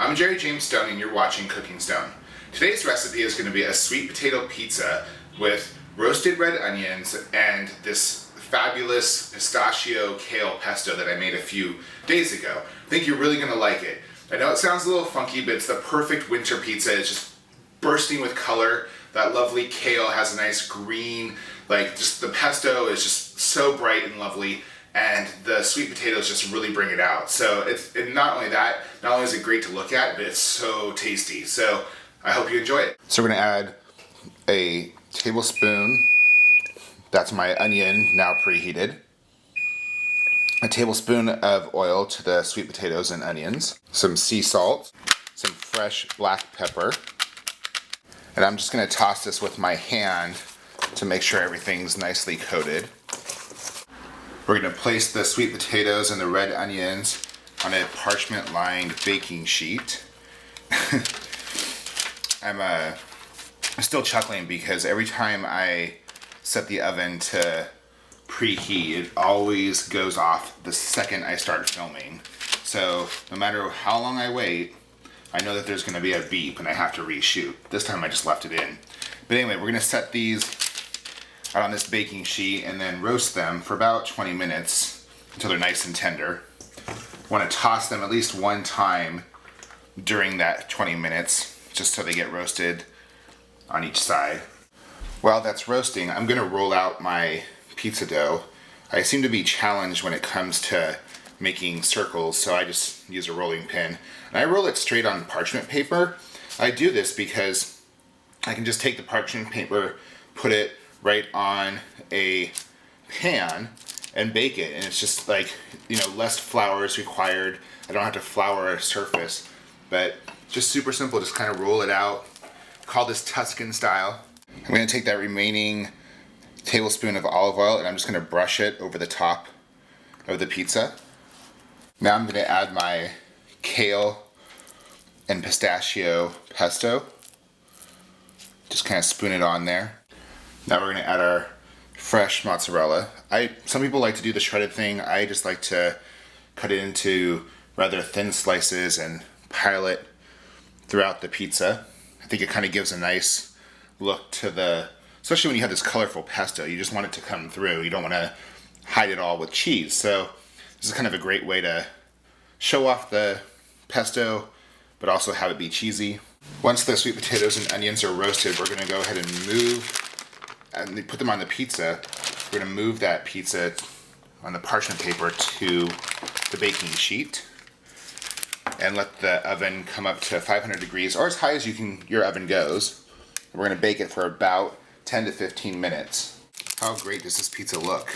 I'm Jerry James Stone and you're watching Cooking Stone. Today's recipe is going to be a sweet potato pizza with roasted red onions and this fabulous pistachio kale pesto that I made a few days ago. I think you're really going to like it. I know it sounds a little funky, but it's the perfect winter pizza. It's just bursting with color. That lovely kale has a nice green, just the pesto is just so bright and lovely. And the sweet potatoes just really bring it out. So not only is it great to look at, but it's so tasty. So I hope you enjoy it. So we're gonna add a tablespoon, that's my onion now preheated, a tablespoon of oil to the sweet potatoes and onions, some sea salt, some fresh black pepper, and I'm just gonna toss this with my hand to make sure everything's nicely coated. We're going to place the sweet potatoes and the red onions on a parchment-lined baking sheet. I'm still chuckling because every time I set the oven to preheat, it always goes off the second I start filming. So no matter how long I wait, I know that there's going to be a beep and I have to reshoot. This time I just left it in. But anyway, we're going to set these out on this baking sheet and then roast them for about 20 minutes until they're nice and tender. Want to toss them at least one time during that 20 minutes just so they get roasted on each side. While that's roasting, I'm going to roll out my pizza dough. I seem to be challenged when it comes to making circles, so I just use a rolling pin. And I roll it straight on parchment paper. I do this because I can just take the parchment paper, put it right on a pan and bake it, and it's just less flour is required. I don't have to flour a surface, but just super simple. Just kind of roll it out. Call this Tuscan style. I'm going to take that remaining tablespoon of olive oil and I'm just going to brush it over the top of the pizza. Now I'm going to add my kale and pistachio pesto. Just kind of spoon it on there. Now we're going to add our fresh mozzarella. Some people like to do the shredded thing. I just like to cut it into rather thin slices and pile it throughout the pizza. I think it kind of gives a nice look to especially when you have this colorful pesto, you just want it to come through. You don't want to hide it all with cheese. So this is kind of a great way to show off the pesto, but also have it be cheesy. Once the sweet potatoes and onions are roasted, we're going to go ahead and put them on the pizza. We're going to move that pizza on the parchment paper to the baking sheet and let the oven come up to 500 degrees or as high as your oven goes. We're going to bake it for about 10 to 15 minutes. How great does this pizza look?